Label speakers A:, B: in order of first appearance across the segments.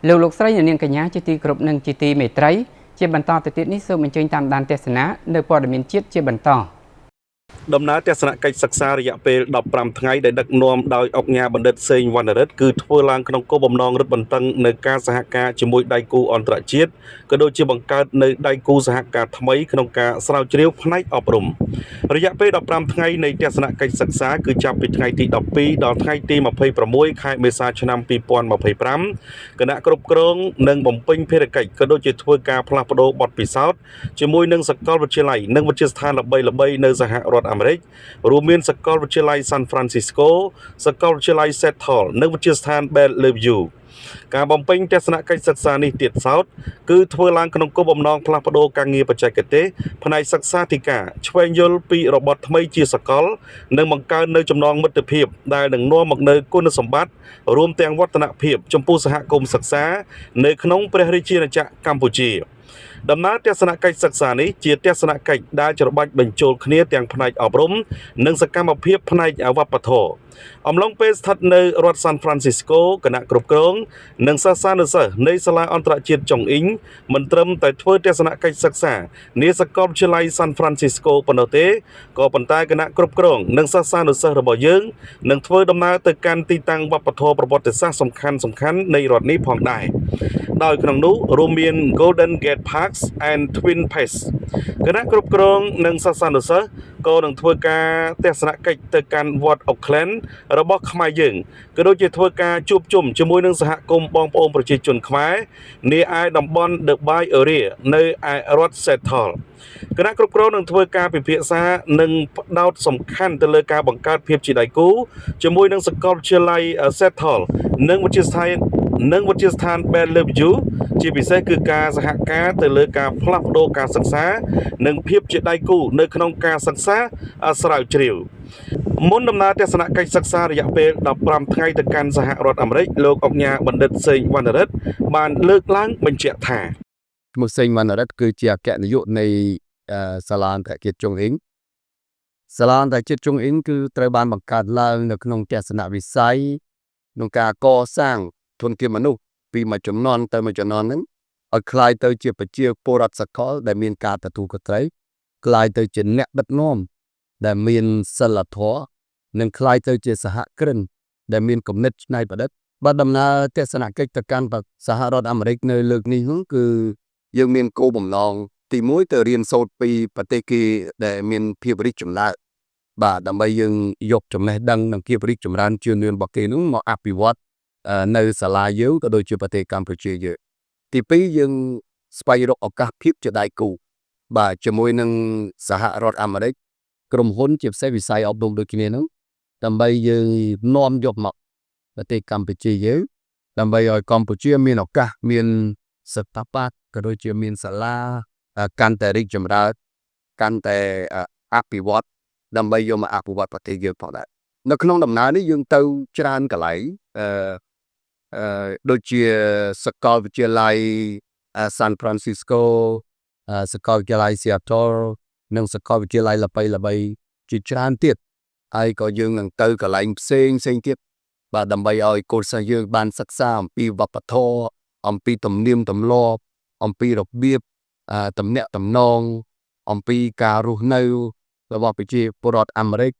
A: លោកស្រីនាងកញ្ញាជាទីគោរពនិងជាទីមេត្រីជាបន្តទៅទៀតនេះសូមអញ្ជើញតាមដានទស្សនានៅព័ត៌មានជាតិជាបន្តដំណើរទស្សនកិច្ចសិក្សារយៈពេល15ថ្ងៃដែលដឹកនាំដោយអង្គការបណ្ឌិតសេងវណ្ណរិទ្ធគឺធ្វើឡើងក្នុងគោលបំណងរឹតបន្តឹងនៅការសហការជាមួយដៃគូអន្តរជាតិក៏ដូចជាបង្កើតនៅដៃគូសហការថ្មីក្នុងការស្រាវជ្រាវផ្នែកអប់រំរយៈពេល15ថ្ងៃនៃទស្សនកិច្ចសិក្សាគឺចាប់ពីថ្ងៃទី12ដល់ថ្ងៃទី26ខែមេសាឆ្នាំ2025គណៈគ្រប់គ្រងនិងបំពេញភារកិច្ចក៏ដូចជាធ្វើការផ្លាស់ប្ដូរបទពិសោធន៍ជាមួយនឹងសាកលវិទ្យាល័យនិងវិទ្យាស្ថានល្បីៗនៅសហរដ្ឋអាមេរិករួមមានសាកលវិទ្យាល័យ San Francisco សាកលវិទ្យាល័យ Seattle និងវិទ្យាស្ថាន Bellevue ការបំពេញទស្សនកិច្ចសិក្សានេះទៀតសោតគឺធ្វើឡើងក្នុងគោលបំណងផ្លាស់ប្ដូរការងារបច្ចេកទេសផ្នែកសិក្សាធិការឆ្វេងយល់ពីរបត់ថ្មីជាសកលនិងបង្កើននូវចំណងមិត្តភាពដែលនឹងនាំមកនូវគុណសម្បត្តិរួមទាំងវឌ្ឍនភាពចំពោះសហគមន៍សិក្សានៅក្នុងព្រះរាជាណាចក្រកម្ពុជាដំណើរទស្សនកិច្ចសិក្សានេះជាទស្សនកិច្ចដែលច្របាច់បញ្ចូលគ្នាទាំងផ្នែកអប់រំនិងសកម្មភាពផ្នែកវប្បធម៌អំឡុងពេលស្ថិតនៅរដ្ឋ San Francisco គណៈគ្រប់គ្រងនិងសិស្សានុសិស្សនៃសាលាអន្តរជាតិចុងអ៊ីងមិនត្រឹមតែធ្វើទស្សនកិច្ចសិក្សានាសាកលវិទ្យាល័យ San Francisco ប៉ុណ្ណោះទេក៏ប៉ុន្តែគណៈគ្រប់គ្រងនិងសិស្សានុសិស្សរបស់យើងនឹងធ្វើដំណើរទៅកាន់ទីតាំងវប្បធម៌ប្រវត្តិសាស្ត្រសំខាន់ៗនៃរដ្ឋនេះផងដែរដោយក្នុងនោះរួមមាន Golden Gate Parks and Twin Peaks គណៈគ្រប់គ្រងនិងសិស្សានុសិស្សក៏នឹងធ្វើការទស្សនកិច្ចទៅកាន់វត្ត Oakland របស់ខ្មែរយើងក៏ដូចជាធ្វើការជួបជុំជាមួយនឹងសហគមន៍បងប្អូនប្រជាជនខ្មែរនាឯតំបន់ The Bay Area នៅឯរដ្ឋ Seattle គណៈគ្រប់គ្រងនឹងធ្វើការពិភាក្សានិងផ្ដោតសំខាន់ទៅលើការបង្កើតភាពជាដៃគូជាមួយនឹងសាកលវិទ្យាល័យ Seattle និងវិទ្យាស្ថាន Bellevue ជាពិសេសគឺការសហការទៅលើការផ្លាស់ប្ដូរការសិក្សានិងភាពជាដៃគូនៅក្នុងការសិក្សាស្រាវជ្រាវមុនដំណើរទស្សនកិច្ចសិក្សារយៈពេល15ថ្ងៃទៅកាន់សហរដ្ឋអាមេរិកលោកអង្គការបណ្ឌិតសេងវណ្ណរិទ្ធបានលើកឡើងបញ្ជាក់ថា
B: ឈ្មោះសេងវណ្ណរិទ្ធគឺជាអគ្គនាយកនៃសាលាអន្តរជាតិចុងអ៊ីងសាលាអន្តរជាតិចុងអ៊ីងគឺត្រូវបានបង្កើតឡើងនៅក្នុងទស្សនវិស័យក្នុងការកសាងធនធានមនុស្សពីមួយជំនាន់ទៅមួយជំនាន់ហ្នឹងឲ្យคล้ายទៅជាប្រជាពលរដ្ឋសកលដែលមានការទទួលខុសត្រូវคล้ายទៅជាអ្នកដឹកនាំដែលមានសិលធម៌និងคล้ายទៅជាសហគ្រិនដែលមានគំនិតច្នៃប្រឌិតបាទដំណើរទស្សនកិច្ចទៅកាន់សហរដ្ឋអាមេរិកនៅលើកនេះគឺយើងមានគោលបំណងទី1ទៅរៀនសូត្រពីប្រទេសគេដែលមានភាពរីកចម្រើនបាទដើម្បីយើងយកចំណេះដឹងនិងភាពរីកចម្រើនជឿនលឿនរបស់គេនោះមកអភិវឌ្ឍនៅសាលាយើងក៏ដូចជាប្រទេសកម្ពុជាយើងទី2យើងស្វែងរកឱកាសភាពជាដៃគូបាទជាមួយនឹងសហរដ្ឋអាមេរិកក្រុមហ៊ុនជាពិសេសវិស័យអប់រំដូចគ្នានោះដើម្បីយើងនាំយកមកប្រទេសកម្ពុជាយើងដើម្បីឲ្យកម្ពុជាមានឱកាសមានស្ថាប័នក៏ដូចជាមានសាលាកាន់តែរីកចម្រើនកាន់តែអភិវឌ្ឍដើម្បីយកមកអភិវឌ្ឍប្រទេសយើងផងដែរនៅក្នុងដំណើរនេះយើងទៅច្រើនកន្លែងដូចជាសាកលវិទ្យាល័យ San Francisco សាកលវិទ្យាល័យ Seattle និងសាកលវិទ្យាល័យល្បីៗជាច្រើនទៀតហើយក៏យើងនឹងទៅកន្លែងផ្សេងទៀតបាទដើម្បីឲ្យកូនសិស្សយើងបានសិក្សាអំពីវប្បធម៌អំពីទំនៀមទម្លាប់អំពីរបៀបទំនាក់ទំនងអំពីការរស់នៅរបស់ប្រជាពលរដ្ឋអាមេរិក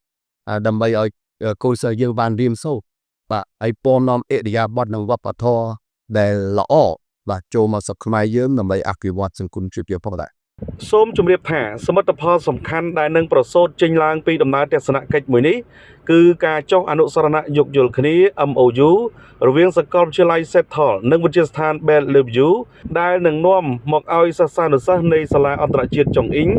B: ដើម្បីឲ្យកូនសិស្សយើងបានរៀនសូត្របាទហើយពំនាំអិរិយាបថនិងវប្បធម៌ដែលល្អបាទចូលមកស្រុកខ្មែរយើងដើម្បីអភិវឌ្ឍសង្គមជីវភាពផងដែរ
A: សូមជម្រាបថាសមិទ្ធផលសំខាន់ដែលនឹងប្រសូតចេញឡើងពីដំណើរទស្សនកិច្ចមួយនេះគឺការចុះអនុស្សរណៈយោគយល់គ្នា MOU រវាងសាកលវិទ្យាល័យ Seattle និងវិទ្យាស្ថាន Bellevue ដែលនឹងនាំមកឲ្យសិស្សានុសិស្សនៃសាលាអន្តរជាតិចុងអ៊ីង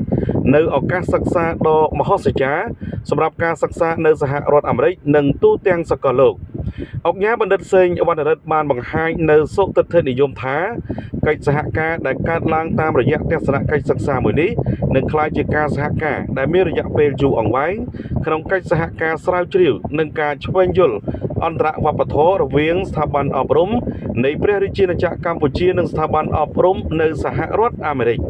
A: នៅឱកាសសិក្សាដ៏មហោស្ចារ្យសម្រាប់ការសិក្សានៅសហរដ្ឋអាមេរិកនិងទូទាំងសកលលោកអង្គការបណ្ឌិតសេងវណ្ណរិទ្ធបានបង្ហាញនៅសុទិដ្ឋិនិយមថាកិច្ចសហការដែលកើតឡើងតាមរយៈទស្សនកិច្ចសិក្សាមួយនេះនឹងក្លាយជាការសហការដែលមានរយៈពេលយូរអង្វែងក្នុងកិច្ចសហការស្រាវជ្រាវនិងការឆ្វេងយល់អន្តរវប្បធម៌រវាងស្ថាប័នអប់រំនៃព្រះរាជាណាចក្រកម្ពុជានិងស្ថាប័នអប់រំនៅសហរដ្ឋអាមេរិក